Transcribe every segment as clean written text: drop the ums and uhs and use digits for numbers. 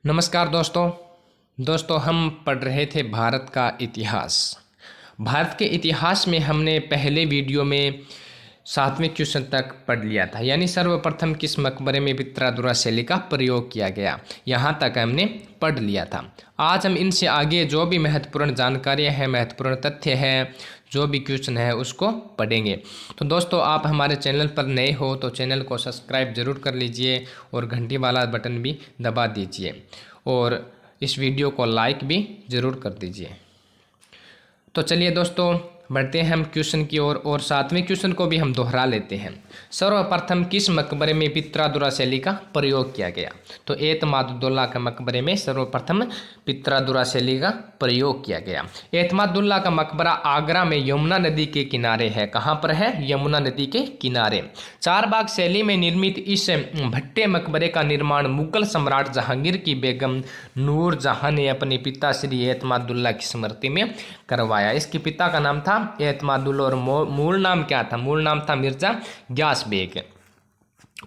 नमस्कार दोस्तों हम पढ़ रहे थे भारत का इतिहास। भारत के इतिहास में हमने पहले वीडियो में 7वें क्वेश्चन तक पढ़ लिया था, यानी सर्वप्रथम किस मकबरे में पित्रादुरा शैली का प्रयोग किया गया, यहाँ तक हमने पढ़ लिया था। आज हम इनसे आगे जो भी महत्वपूर्ण जानकारियाँ हैं, महत्वपूर्ण तथ्य हैं, जो भी क्वेश्चन है उसको पढ़ेंगे। तो दोस्तों, आप हमारे चैनल पर नए हो तो चैनल को सब्सक्राइब ज़रूर कर लीजिए और घंटी वाला बटन भी दबा दीजिए और इस वीडियो को लाइक भी ज़रूर कर दीजिए। तो चलिए दोस्तों, बढ़ते हैं हम क्वेश्चन की ओर और 7वें क्वेश्चन को भी हम दोहरा लेते हैं। सर्वप्रथम किस मकबरे में पित्रादुरा शैली का प्रयोग किया गया? तो एतमादुद्दौला के मकबरे में सर्वप्रथम पित्रादुरा शैली का प्रयोग किया गया। एतमादुद्दौला का मकबरा आगरा में यमुना नदी के किनारे है। कहाँ पर है? यमुना नदी के किनारे। चारबाग शैली में निर्मित इस भट्टे मकबरे का निर्माण मुगल सम्राट जहांगीर की बेगम नूरजहां ने अपने पिता श्री एतमादुद्दौला की स्मृति में करवाया। इसके पिता का नाम था एतमादुल्ला और मूल नाम क्या था? मूल नाम था मिर्जा ग्यास बेग।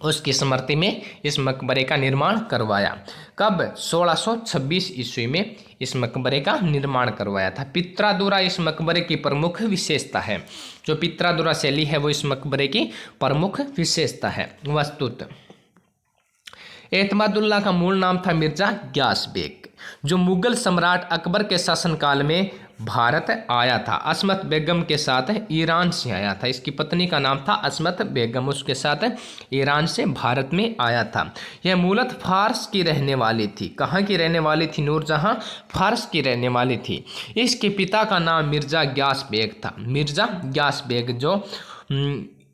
उसकी स्मृति में इस मकबरे का निर्माण करवाया। कब? 1626 ईस्वी में इस मकबरे का निर्माण करवाया था। पित्रादुरा इस मकबरे की प्रमुख विशेषता है। जो पित्रादुरा शैली है वो इस मकबरे की प्रमुख विशेषता है। वस्तुत एतमादुल्ला का मूल नाम था मिर्जा ग्यास बेग, जो मुगल सम्राट अकबर के शासनकाल में भारत आया था। अस्मत बेगम के साथ ईरान से आया था। इसकी पत्नी का नाम था अस्मत बेगम, उसके साथ ईरान से भारत में आया था। यह मूलतः फारस की रहने वाली थी। कहाँ की रहने वाली थी? नूरजहां फारस की रहने वाली थी। इसके पिता का नाम मिर्जा ग्यास बेग था। मिर्जा ग्यास बेग, जो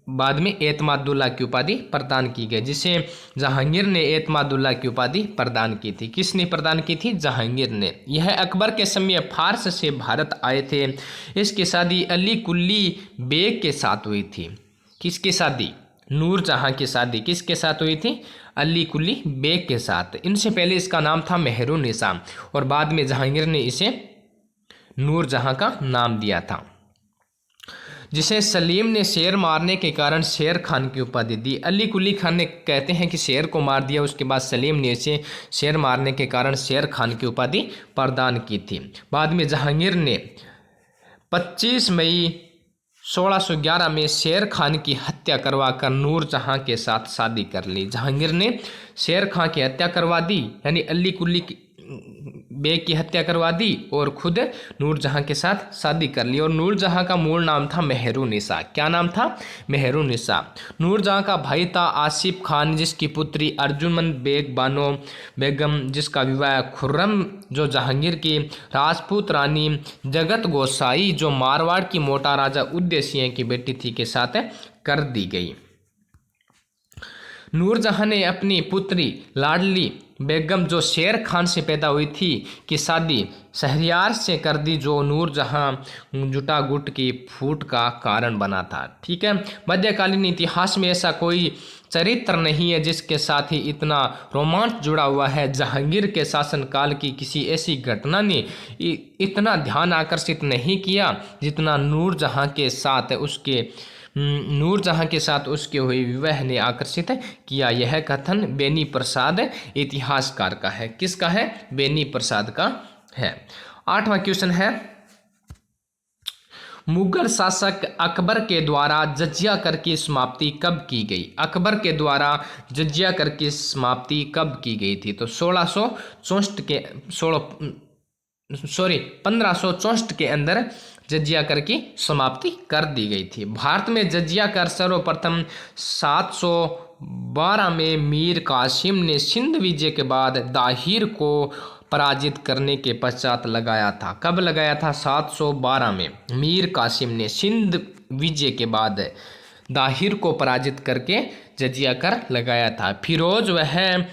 बाद में एतमादुल्ला की उपाधि प्रदान की गई, जिसे जहांगीर ने एतमादुल्ला की उपाधि प्रदान की थी। किसने प्रदान की थी? जहांगीर ने। यह अकबर के समय फारस से भारत आए थे। इसकी शादी अली कुली बेग के साथ हुई थी। किसकी शादी? नूरजहां की शादी किसके साथ हुई थी? अली कुली बेग के साथ। इनसे पहले इसका नाम था मेहरुन्निसा और बाद में जहांगीर ने इसे नूरजहां का नाम दिया था, जिसे सलीम ने शेर मारने के कारण शेर खान की उपाधि दी। अली कुली खान ने कहते हैं कि शेर को मार दिया, उसके बाद सलीम ने इसे शेर मारने के कारण शेर खान की उपाधि प्रदान की थी। बाद में जहांगीर ने 25 मई 1611 में शेर खान की हत्या करवाकर नूरजहां के साथ शादी कर ली। जहांगीर ने शेर खान की हत्या करवा दी, यानी अली कुली बेग की हत्या करवा दी और खुद नूरजहां के साथ शादी कर ली। और नूरजहां का मूल नाम था मेहरुन्निसा। क्या नाम था? मेहरुन्निसा। नूरजहां का भाई था आसिफ खान, जिसकी पुत्री अर्जुमंद बेग बानो बेगम, जिसका विवाह खुर्रम, जो जहांगीर की राजपूत रानी जगत गोसाई, जो मारवाड़ की मोटा राजा उदय सिंह की बेटी थी, के साथ कर दी गई। नूरजहां ने अपनी पुत्री लाडली बेगम, जो शेर खान से पैदा हुई थी, की शादी शहरयार से कर दी, जो नूरजहां जुटा गुट की फूट का कारण बना था। ठीक है। मध्यकालीन इतिहास में ऐसा कोई चरित्र नहीं है जिसके साथ ही इतना रोमांच जुड़ा हुआ है। जहांगीर के शासनकाल की किसी ऐसी घटना ने इतना ध्यान आकर्षित नहीं किया जितना नूरजहां के साथ उसके हुए विवाह ने आकर्षित किया। यह कथन बेनी प्रसाद इतिहासकार का है। किसका है? बेनी प्रसाद का है। 8वां क्वेश्चन है, मुगल शासक अकबर के द्वारा जजिया कर की समाप्ति कब की गई? अकबर के द्वारा जजिया कर की समाप्ति कब की गई थी? तो 1564 के अंदर जजिया कर की समाप्ति कर दी गई थी। भारत में जजिया कर सर्वप्रथम 712 में मीर कासिम ने सिंध विजय के बाद दाहिर को पराजित करने के पश्चात लगाया था। कब लगाया था? 712 में मीर कासिम ने सिंध विजय के बाद दाहिर को पराजित करके जजिया कर लगाया था। फिरोज वह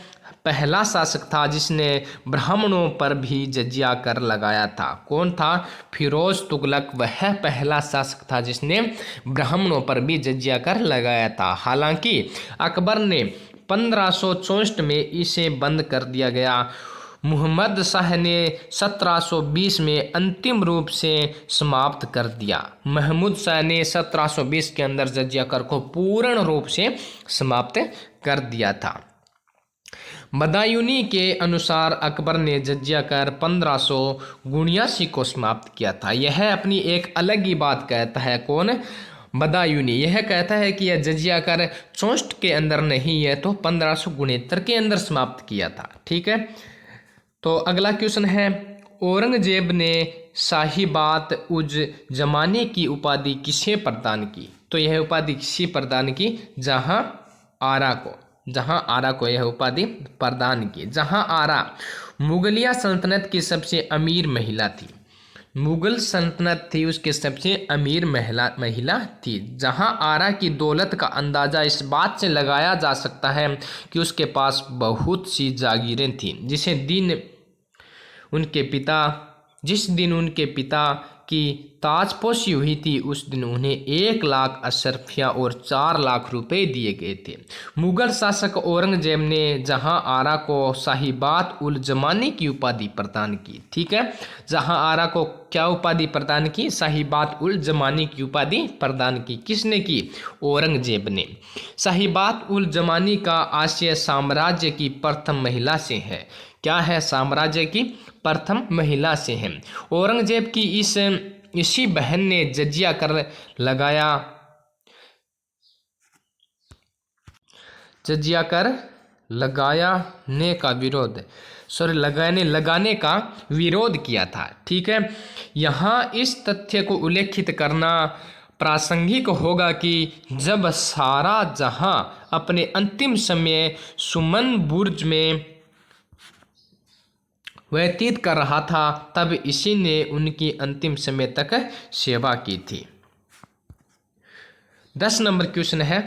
पहला शासक था जिसने ब्राह्मणों पर भी जजिया कर लगाया था। कौन था? फिरोज तुगलक वह पहला शासक था जिसने ब्राह्मणों पर भी जजिया कर लगाया था। हालांकि अकबर ने 1564 में इसे बंद कर दिया गया। मुहम्मद शाह ने 1720 में अंतिम रूप से समाप्त कर दिया। महमूद शाह ने 1720 के अंदर जजिया कर को पूर्ण रूप से समाप्त कर दिया था। बदायूनी के अनुसार अकबर ने जजिया कर 1579 को समाप्त किया था। यह अपनी एक अलग ही बात कहता है। कौन? बदायूनी। यह कहता है कि यह जजिया कर 64 के अंदर नहीं है तो 1569 के अंदर समाप्त किया था। ठीक है, तो अगला क्वेश्चन है, औरंगजेब ने साहिबात उज जमानी की उपाधि किसे प्रदान की? तो यह उपाधि किसे प्रदान की? जहां आरा को। जहां आरा को यह उपाधि प्रदान की। जहां आरा मुगलिया सल्तनत की सबसे अमीर महिला थी। मुगल सल्तनत थी उसके सबसे अमीर महिला थी। जहां आरा की दौलत का अंदाज़ा इस बात से लगाया जा सकता है कि उसके पास बहुत सी जागीरें थीं। जिस दिन उनके पिता की ताजपोशी हुई थी उस दिन उन्हें 1 लाख अशरफियाँ और 4 लाख रुपए दिए गए थे। मुगल शासक औरंगजेब ने जहां आरा को साहिबात उल जमानी की उपाधि प्रदान की। ठीक है, जहां आरा को क्या उपाधि प्रदान की? साहिबात उल जमानी की उपाधि प्रदान की। किसने की? औरंगजेब ने। साहिबात उल जमानी का आशय साम्राज्य की प्रथम महिला से है। क्या है? साम्राज्य की प्रथम महिला से है। औरंगजेब की इसी बहन ने जजिया कर लगाने का विरोध किया था। ठीक है, यहाँ इस तथ्य को उल्लेखित करना प्रासंगिक होगा कि जब सारा जहां अपने अंतिम समय सुमन बुर्ज में व्यतीत कर रहा था तब इसी ने उनकी अंतिम समय तक सेवा की थी। 10 नंबर क्वेश्चन है,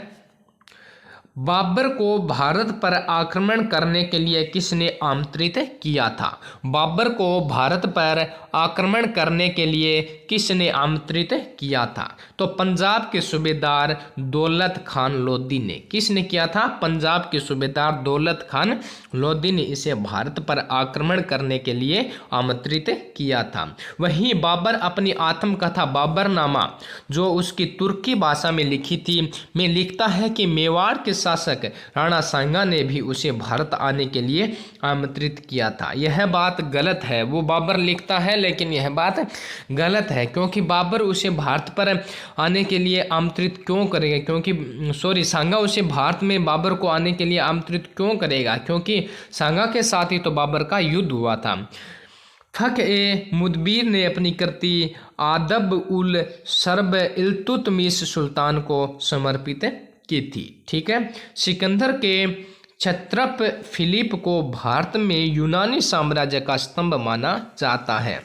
बाबर को भारत पर आक्रमण करने के लिए किसने आमंत्रित किया था? बाबर को भारत पर आक्रमण करने के लिए किसने आमंत्रित किया था? तो पंजाब के सूबेदार दौलत खान लोधी ने। किसने किया था? पंजाब के सूबेदार दौलत खान लोधी ने इसे भारत पर आक्रमण करने के लिए आमंत्रित किया था। वहीं बाबर अपनी आत्मकथा बाबरनामा जो उसकी तुर्की भाषा में लिखी थी में लिखता है कि मेवाड़ के शासक राणा सांगा ने भी उसे भारत आने के लिए आमंत्रित किया था। यह बात गलत है। वो बाबर लिखता है लेकिन यह बात गलत है, क्योंकि बाबर उसे भारत पर आने के लिए आमंत्रित क्यों करेगा? सांगा उसे भारत में बाबर को आने के लिए आमंत्रित क्यों करेगा? क्योंकि सांगा के साथ ही तो बाबर का युद्ध हुआ था। मुदबिर ने अपनी कृति आदब उल सर्ब इल्तुतमिश सुल्तान को समर्पित की थी। ठीक है, सिकंदर के क्षत्रप फिलिप को भारत में यूनानी साम्राज्य का स्तंभ माना जाता है।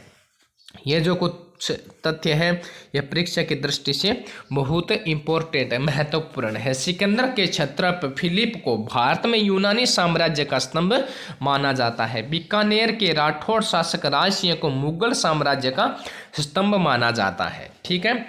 यह जो कुछ तथ्य है यह परीक्षा की दृष्टि से बहुत इम्पोर्टेंट है, महत्वपूर्ण है। सिकंदर के क्षत्रप फिलिप को भारत में यूनानी साम्राज्य का स्तंभ माना जाता है। बीकानेर के राठौड़ शासक राज सिंह को मुगल साम्राज्य का स्तंभ माना जाता है। ठीक है,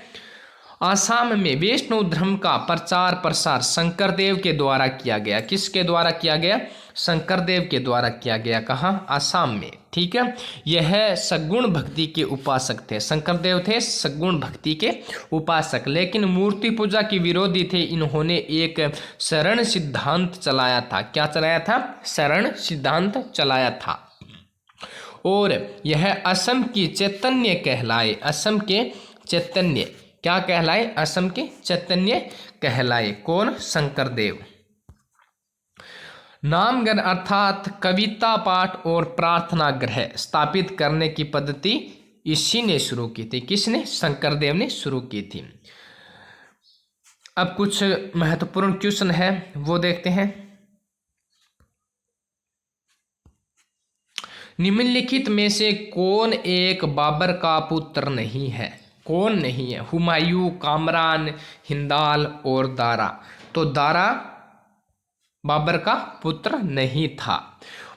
आसाम में वैष्णव धर्म का प्रचार प्रसार शंकरदेव के द्वारा किया गया। किसके द्वारा किया गया? शंकरदेव के द्वारा किया गया। कहाँ? आसाम में। ठीक है, यह सगुण भक्ति के उपासक थे। शंकरदेव थे सगुण भक्ति के उपासक, लेकिन मूर्ति पूजा के विरोधी थे। इन्होंने एक शरण सिद्धांत चलाया था। क्या चलाया था? शरण सिद्धांत चलाया था। और यह असम की चैतन्य कहलाए। असम के चैतन्य क्या कहलाए? असम के चैतन्य कहलाए। कौन? शंकरदेव। नामगण अर्थात कविता पाठ और प्रार्थना गृह स्थापित करने की पद्धति इसी ने शुरू की थी। किसने? शंकरदेव ने शुरू की थी। अब कुछ महत्वपूर्ण क्वेश्चन है वो देखते हैं। निम्नलिखित में से कौन एक बाबर का पुत्र नहीं है? कौन नहीं है? हुमायूं, कामरान, हिंदाल और दारा। तो दारा बाबर का पुत्र नहीं था।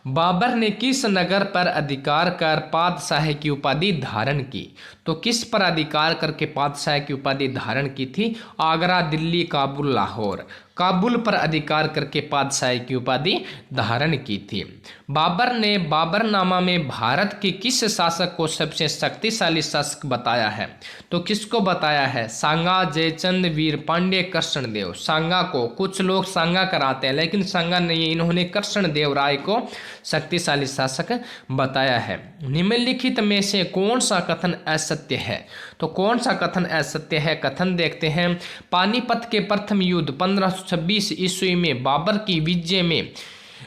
बाबर ने किस नगर पर अधिकार कर पातशाह की उपाधि धारण की? तो किस पर अधिकार करके पातशाह की उपाधि धारण की थी? आगरा, दिल्ली, काबुल, लाहौर। काबुल पर अधिकार करके पातशाह की उपाधि धारण की थी। बाबर ने बाबरनामा में भारत के किस शासक को सबसे शक्तिशाली शासक बताया है? तो किसको बताया है? सांगा, जयचंद, वीर पांड्य, कृष्णदेव। सांगा को, कुछ लोग सांगा कराते हैं लेकिन सांगा नहीं, इन्होंने कृष्णदेव राय को शक्तिशाली शासक बताया है। निम्नलिखित में से कौन सा कथन असत्य है? तो कौन सा कथन असत्य है? कथन देखते हैं। पानीपत के प्रथम युद्ध 1526 ईस्वी में बाबर की विजय में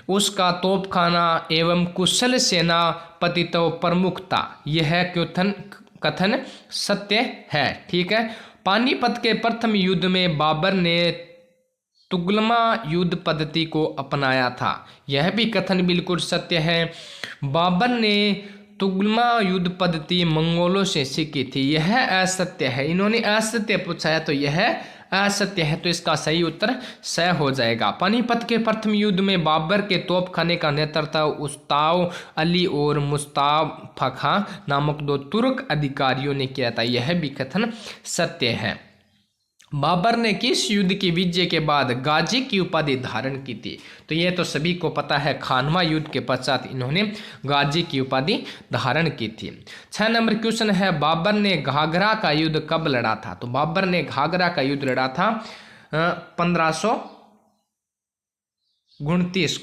उसका तोपखाना एवं कुशल सेनापति तो प्रमुख था। यह कथन सत्य है। ठीक है। पानीपत के प्रथम युद्ध में बाबर ने तुगलमा युद्ध पद्धति को अपनाया था। यह भी कथन बिल्कुल सत्य है। बाबर ने तुगलमा युद्ध पद्धति मंगोलों से सीखी थी। यह असत्य है। इन्होंने असत्य पूछा है तो यह असत्य है, तो इसका सही उत्तर स हो जाएगा। पानीपत के प्रथम युद्ध में बाबर के तोपखाने का नेतृत्व उस्ताव अली और मुस्ताफा खां नामक 2 तुर्क अधिकारियों ने किया था। यह भी कथन सत्य है। बाबर ने किस युद्ध की विजय के बाद गाजी की उपाधि धारण की थी? तो यह तो सभी को पता है, खानवा युद्ध के पश्चात इन्होंने गाजी की उपाधि धारण की थी। 6 नंबर क्वेश्चन है, बाबर ने घाघरा का युद्ध कब लड़ा था? तो बाबर ने घाघरा का युद्ध लड़ा था 1529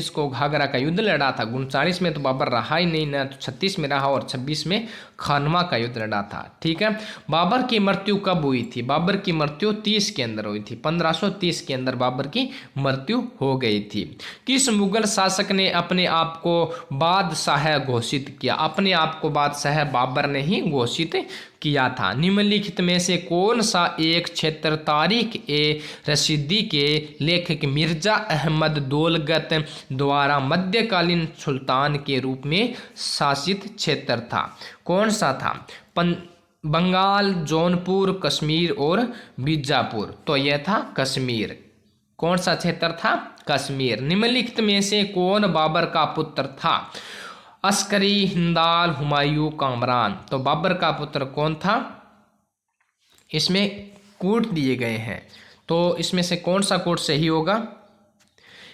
को घाघरा का युद्ध लड़ा था। 39 में तो बाबर रहा ही नहीं, ना तो 36 में रहा, और 26 में खानवा का युद्ध लड़ा था। ठीक है। बाबर की मृत्यु कब हुई थी? बाबर की मृत्यु 30 के अंदर हुई थी। 1530 के अंदर बाबर की मृत्यु हो गई थी। किस मुगल शासक ने अपने आप को बादशाह घोषित किया? अपने आप को बादशाह बाबर ने ही घोषित किया था। निम्नलिखित में से कौन सा एक क्षेत्र तारीख ए रशीदी के लेखक मिर्जा अहमद दौलत द्वारा मध्यकालीन सुल्तान के रूप में शासित क्षेत्र था? कौन सा था? बंगाल, जौनपुर, कश्मीर और बीजापुर। तो यह था कश्मीर। कौन सा क्षेत्र था? कश्मीर। निम्नलिखित में से कौन बाबर का पुत्र था? अस्करी, हिंदाल, हुमायूं, कामरान। तो बाबर का पुत्र कौन था? इसमें कोट दिए गए हैं, तो इसमें से कौन सा कोट सही होगा?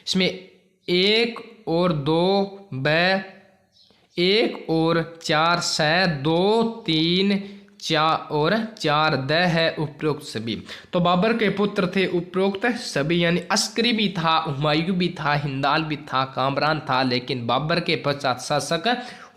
इसमें 1 और 2 ब, 1 और 4 स, 2, 3, 4 और 4 द है उपरोक्त सभी। तो बाबर के पुत्र थे उपरोक्त सभी, यानी अस्करी भी था, हुमायूं भी था, हिंदाल भी था, कामरान था, लेकिन बाबर के पश्चात शासक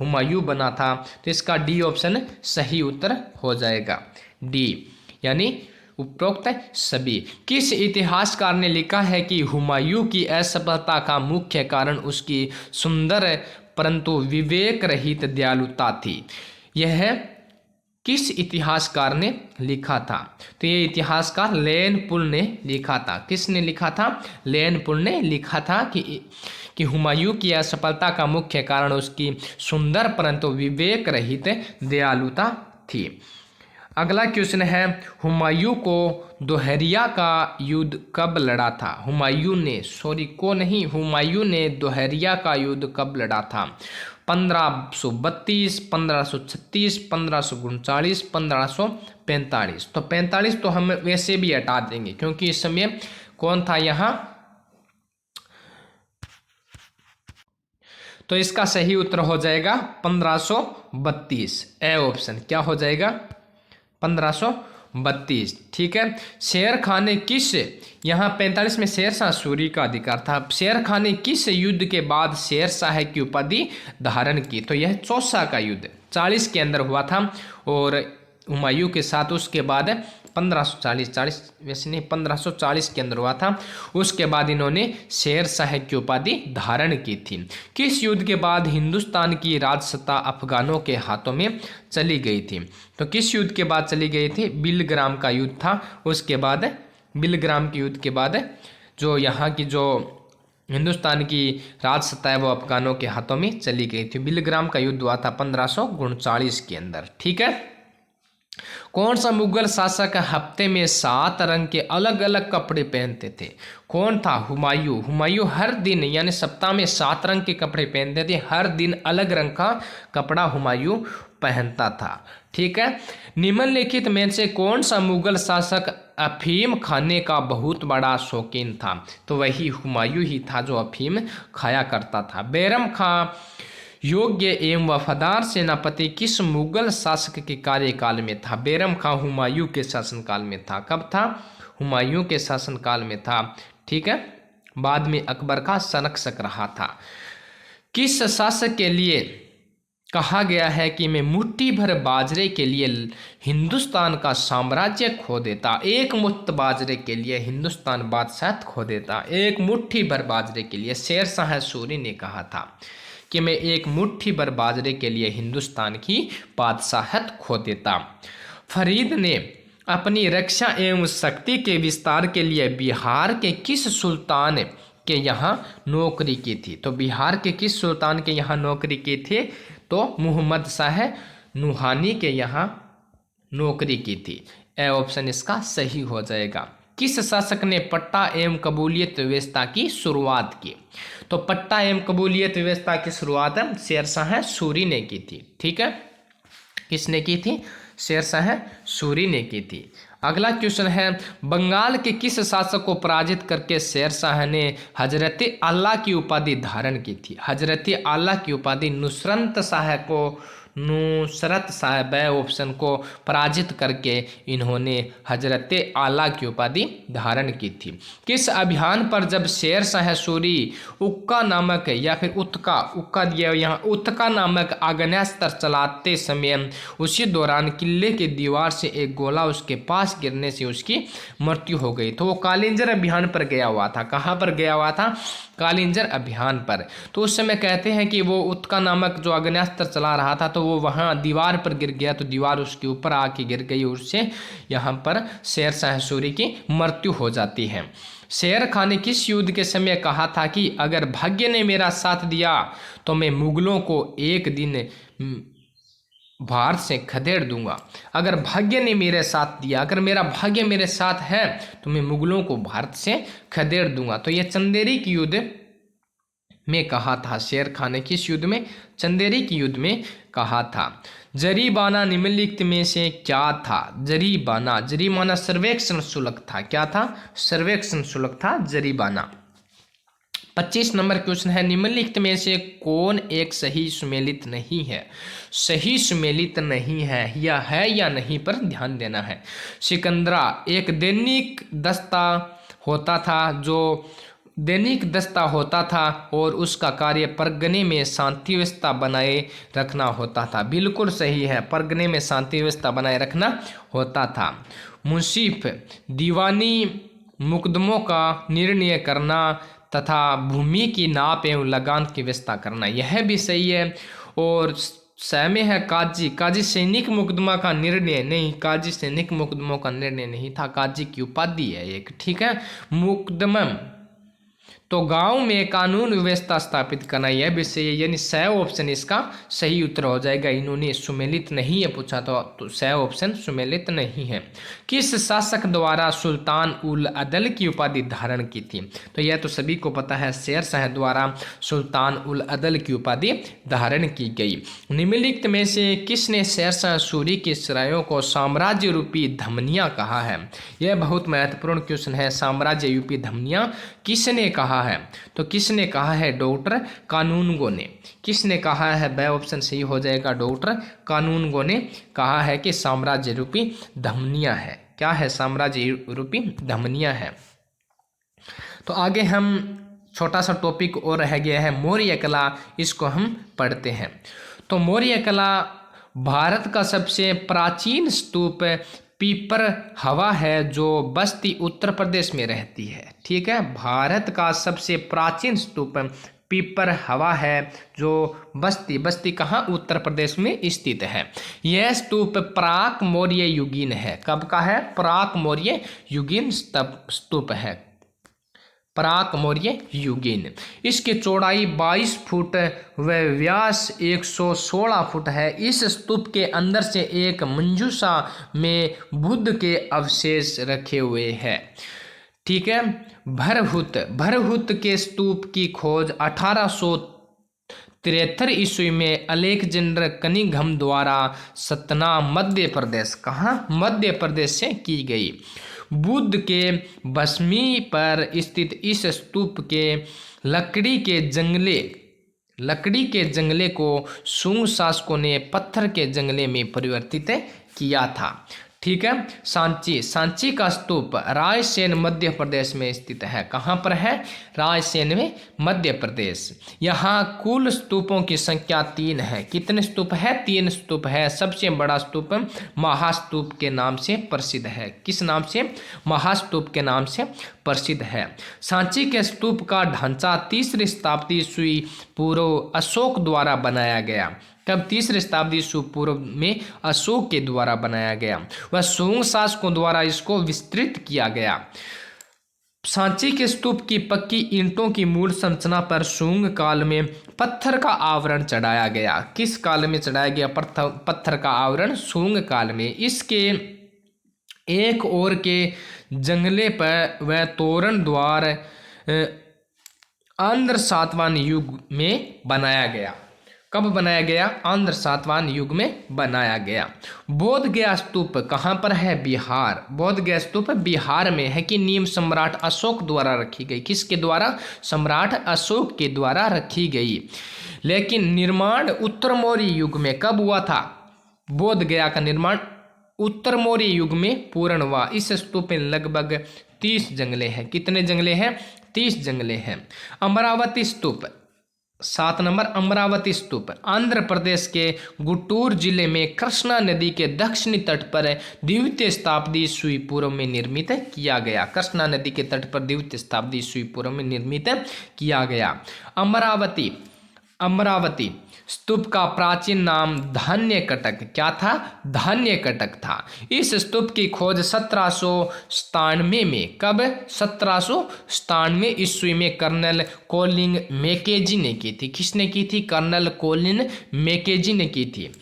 हुमायूं बना था। तो इसका डी ऑप्शन सही उत्तर हो जाएगा, डी, यानी उपरोक्त सभी। किस इतिहासकार ने लिखा है कि हुमायूं की असफलता का मुख्य कारण उसकी सुंदर परंतु विवेक रहित दयालुता थी? यह किस इतिहासकार ने लिखा था? तो ये इतिहासकार लेन पुल ने लिखा था। किसने लिखा था? लेन पुल ने लिखा था कि हुमायूं की असफलता का मुख्य कारण उसकी सुंदर परंतु विवेक रहित दयालुता थी। अगला क्वेश्चन है, हुमायूं को दोहरिया का युद्ध कब लड़ा था? हुमायूं ने दोहरिया का युद्ध कब लड़ा था? 1532, 1536, 1539, 1545। तो 45 तो हम वैसे भी हटा देंगे क्योंकि इस समय कौन था यहाँ? तो इसका सही उत्तर हो जाएगा 1532, ए ऑप्शन। क्या हो जाएगा? 1532। ठीक है। शेर खान ने किस, यहाँ 45 में शेर शाह सूरी का अधिकार था। शेर खान ने किस युद्ध के बाद शेर शाह की उपाधि धारण की? तो यह चौसा का युद्ध 40 के अंदर हुआ था, और हुमायूं के साथ उसके बाद 1540 के अंदर हुआ था। उसके बाद इन्होंने शेर शाह की उपाधि धारण की थी। किस युद्ध के बाद हिंदुस्तान की राजसत्ता अफगानों के हाथों में चली गई थी? तो किस युद्ध के बाद चली गई थी? बिलग्राम का युद्ध था। उसके बाद बिलग्राम के युद्ध के बाद जो यहाँ की जो हिंदुस्तान की राजसत्ता है वो अफगानों के हाथों में चली गई थी। बिलग्राम का युद्ध हुआ था 1539 के अंदर। ठीक है। कौन सा मुगल शासक हफ्ते में 7 रंग के अलग अलग कपड़े पहनते थे? कौन था? हुमायूं। हुमायूं हर दिन यानी सप्ताह में 7 रंग के कपड़े पहनते थे, हर दिन अलग रंग का कपड़ा हुमायूं पहनता था। ठीक है। निम्नलिखित में से कौन सा मुगल शासक अफीम खाने का बहुत बड़ा शौकीन था? तो वही हुमायूं ही था जो अफीम खाया करता था। बैरम खां योग्य एवं वफादार सेनापति किस मुगल शासक के कार्यकाल में था? बैरम खां हुमायूं के शासनकाल में था। कब था? हुमायूं के शासनकाल में था। ठीक है। बाद में अकबर का संरक्षक रहा था। किस शासक के लिए कहा गया है कि मैं मुट्ठी भर बाजरे के लिए हिंदुस्तान का साम्राज्य खो देता? एक मुट्ठ बाजरे के लिए हिंदुस्तान बादशाह खो देता। एक मुट्ठी भर बाजरे के लिए शेर शाह सूरी ने कहा था कि मैं एक मुट्ठी भर बाजरे के लिए हिंदुस्तान की बादशाहत खो देता। फरीद ने अपनी रक्षा एवं शक्ति के विस्तार के लिए बिहार के किस सुल्तान के यहाँ नौकरी की थी? तो बिहार के किस सुल्तान के यहाँ नौकरी की थी? तो मुहम्मद शाह नुहानी के यहाँ नौकरी की थी। ए ऑप्शन इसका सही हो जाएगा। किस शासक ने पट्टा एवं कबूलियत व्यवस्था की शुरुआत की? तो पट्टा एवं कबूलियत व्यवस्था की शुरुआत शेर शाह सूरी ने की थी। ठीक है। किसने की थी? शेर शाह सूरी ने की थी। अगला क्वेश्चन है, बंगाल के किस शासक को पराजित करके शेर शाह ने हजरत अल्लाह की उपाधि धारण की थी? हजरत अल्लाह की उपाधि नुसरत साहब ऑप्शन को पराजित करके इन्होंने हजरत आला की उपाधि धारण की थी। किस अभियान पर जब शेर शाह सूरी उक्का नामक या फिर उक्का दिया यहाँ उत्का नामक आग्नेयास्त्र चलाते समय उसी दौरान किले की दीवार से एक गोला उसके पास गिरने से उसकी मृत्यु हो गई? तो वो कालिंजर अभियान पर गया हुआ था। कहाँ पर गया हुआ था? कालिंजर अभियान पर। तो उस समय कहते हैं कि वो उत्का नामक जो आग्नेयास्त्र चला रहा था तो वो वहाँ दीवार पर गिर गया, तो दीवार उसके ऊपर आके गिर गई, उससे यहाँ पर शेर शाह सूरी की मृत्यु हो जाती है। शेर खान ने किस युद्ध के समय कहा था कि अगर भाग्य ने मेरा साथ दिया तो मैं मुगलों को एक दिन भारत से खदेड़ दूंगा? अगर भाग्य ने मेरे साथ दिया, अगर मेरा भाग्य मेरे साथ है तो मैं मुगलों को भारत से खदेड़ दूंगा। तो ये चंदेरी की युद्ध में कहा था। शेर खान ने किस युद्ध में? चंदेरी की युद्ध में कहा था। जरीबाना निम्नलिखित में से क्या था? जरीबाना सर्वेक्षण शुल्क था। क्या था? सर्वेक्षण शुल्क था जरीबाना। 25 नंबर क्वेश्चन है, निम्नलिखित में से कौन एक सही सुमेलित नहीं है? सही सुमेलित नहीं है या नहीं पर ध्यान देना है। सिकंदरा एक दैनिक दस्ता होता था और उसका कार्य परगने में शांति व्यवस्था बनाए रखना होता था। बिल्कुल सही है, परगने में शांति व्यवस्था बनाए रखना होता था। मुंसिफ दीवानी मुकदमों का निर्णय करना तथा भूमि की नाप एवं लगान की व्यवस्था करना, यह भी सही है। और सहमे है काजी सैनिक मुकदमा का निर्णय नहीं, काजी सैनिक मुकदमों का निर्णय नहीं था, काजी की उपाधि है एक। ठीक है। मुकदमा तो गांव में कानून व्यवस्था स्थापित करना, यह भी सही है, यानी स ऑप्शन इसका सही उत्तर हो जाएगा। इन्होंने सुमेलित नहीं है पूछा तो स ऑप्शन सुमेलित नहीं है। किस शासक द्वारा सुल्तान उल अदल की उपाधि धारण की थी? तो यह तो सभी को पता है, शेर शाह द्वारा सुल्तान उल अदल की उपाधि धारण की गई। निम्नलिखित में से किसने शेर शाह सूरी की सरायों को साम्राज्य रूपी धमनियाँ कहा है? यह बहुत महत्वपूर्ण क्वेश्चन है। साम्राज्य रूपी धमनियाँ किसने कहा है? तो किसने कहा है? डॉक्टर कानूनगो ने। किसने कहा है? ब ऑप्शन सही हो जाएगा, डॉक्टर कानूनगो ने कहा है कि साम्राज्य रूपी धमनियाँ है। क्या है? साम्राज्य रूपी धमनियाँ है। तो आगे हम छोटा सा टॉपिक और रह गया है मौर्य कला, इसको हम पढ़ते हैं। तो मौर्य कला भारत का सबसे प्राचीन स्तूप पीपर हवा है जो बस्ती उत्तर प्रदेश में रहती है। ठीक है। भारत का सबसे प्राचीन स्तूप पीपर हवा है जो बस्ती कहाँ? उत्तर प्रदेश में स्थित है। यह स्तूप प्राक मौर्य युगीन है। कब का है? प्राक मौर्य युगीन स्तूप है। प्राक मौर्य युगीन। इसकी चौड़ाई 22 फुट व व्यास 116 फुट है। इस स्तूप के अंदर से एक मंजूषा में बुद्ध के अवशेष रखे हुए हैं। ठीक है। भरहुत के स्तूप की खोज 1873 ईस्वी में अलेक्जेंडर कनिंघम द्वारा सतना मध्य प्रदेश, कहाँ, मध्य प्रदेश से की गई। बुद्ध के भस्मी पर स्थित इस स्तूप के लकड़ी के जंगले को शुंग शासकों ने पत्थर के जंगले में परिवर्तित किया था। ठीक है। सांची का स्तूप रायसेन मध्य प्रदेश में स्थित है। कहाँ पर है? रायसेन में मध्य प्रदेश। यहाँ कुल स्तूपों की संख्या 3 है। कितने स्तूप है? 3 स्तूप है। सबसे बड़ा स्तूप महास्तूप के नाम से प्रसिद्ध है। किस नाम से? महास्तूप के नाम से प्रसिद्ध है। सांची के स्तूप का ढांचा 3री शताब्दी ईस्वी पूर्व अशोक द्वारा बनाया गया। कब? 3री शताब्दी ईस्वी पूर्व में अशोक के द्वारा बनाया गया। वह शुंग शासकों द्वारा इसको विस्तृत किया गया। सांची के स्तूप की पक्की ईंटों की मूल संरचना पर शुंग काल में पत्थर का आवरण चढ़ाया गया। किस काल में चढ़ाया गया पत्थर का आवरण? शुंग काल में। इसके एक ओर के जंगले पर वह तोरण द्वार आंध्र सातवाहन युग में बनाया गया। कब बनाया गया? आंध्र सातवाहन युग में बनाया गया। बोध गया स्तूप कहाँ पर है? बिहार। बोध गया स्तूप बिहार में है कि नीम सम्राट अशोक द्वारा रखी गई। किसके द्वारा? सम्राट अशोक के द्वारा रखी गई। लेकिन निर्माण उत्तर मौर्य युग में कब हुआ था? बोध गया का निर्माण उत्तर मौर्य युग में पूर्ण हुआ। इस स्तूप में लगभग 30 जंगले हैं। कितने जंगले हैं? 30 जंगले हैं। अमरावती स्तूप 7 नंबर। अमरावती स्तूप आंध्र प्रदेश के गुंटूर जिले में कृष्णा नदी के दक्षिणी तट पर द्वितीय शताब्दी ईस्वी पूर्व में निर्मित किया गया। कृष्णा नदी के तट पर द्वितीय शताब्दी ईस्वी पूर्व में निर्मित किया गया। अमरावती स्तूप का प्राचीन नाम धान्यकटक क्या था? धान्यकटक था। इस स्तूप की खोज 1797 में, कब? 1797 ईस्वी में कर्नल कोलिन मैकेंजी ने की थी। किसने की थी? कर्नल कोलिन मैकेंजी ने की थी।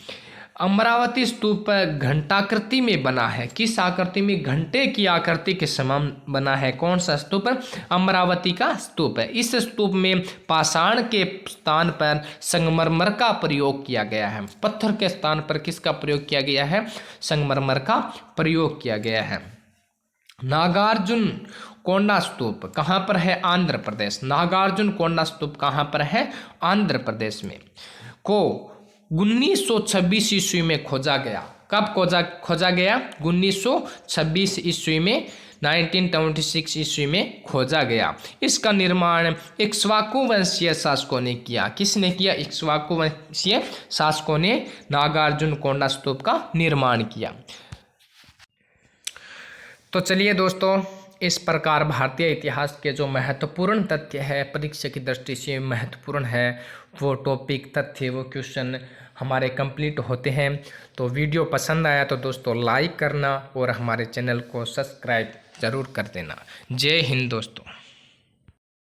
अमरावती स्तूप घंटाकृति में बना है। किस आकृति में? घंटे की आकृति के समान बना है। कौन सा स्तूप? अमरावती का स्तूप है। इस स्तूप में पाषाण के स्थान पर संगमरमर का प्रयोग किया गया है। पत्थर के स्थान पर किसका प्रयोग किया गया है? संगमरमर का प्रयोग किया गया है। नागार्जुन कोंडा स्तूप कहाँ पर है? आंध्र प्रदेश। नागार्जुन कोंडा स्तूप कहाँ पर है? आंध्र प्रदेश में। को 1926 ईस्वी में खोजा गया। कब खोजा गया? 1926 ईस्वी में, 1926 ईस्वी में खोजा गया। इसका निर्माण इक्ष्वाकु वंशीय शासकों ने किया। किसने किया? इक्ष्वाकु वंशीय शासकों ने नागार्जुन कोंडा स्तूप का निर्माण किया। तो चलिए दोस्तों, इस प्रकार भारतीय इतिहास के जो महत्वपूर्ण तथ्य है, परीक्षा की दृष्टि से महत्वपूर्ण है, वो टॉपिक, तथ्य, वो क्वेश्चन हमारे कंप्लीट होते हैं। तो वीडियो पसंद आया तो दोस्तों लाइक करना और हमारे चैनल को सब्सक्राइब ज़रूर कर देना। जय हिंद दोस्तों।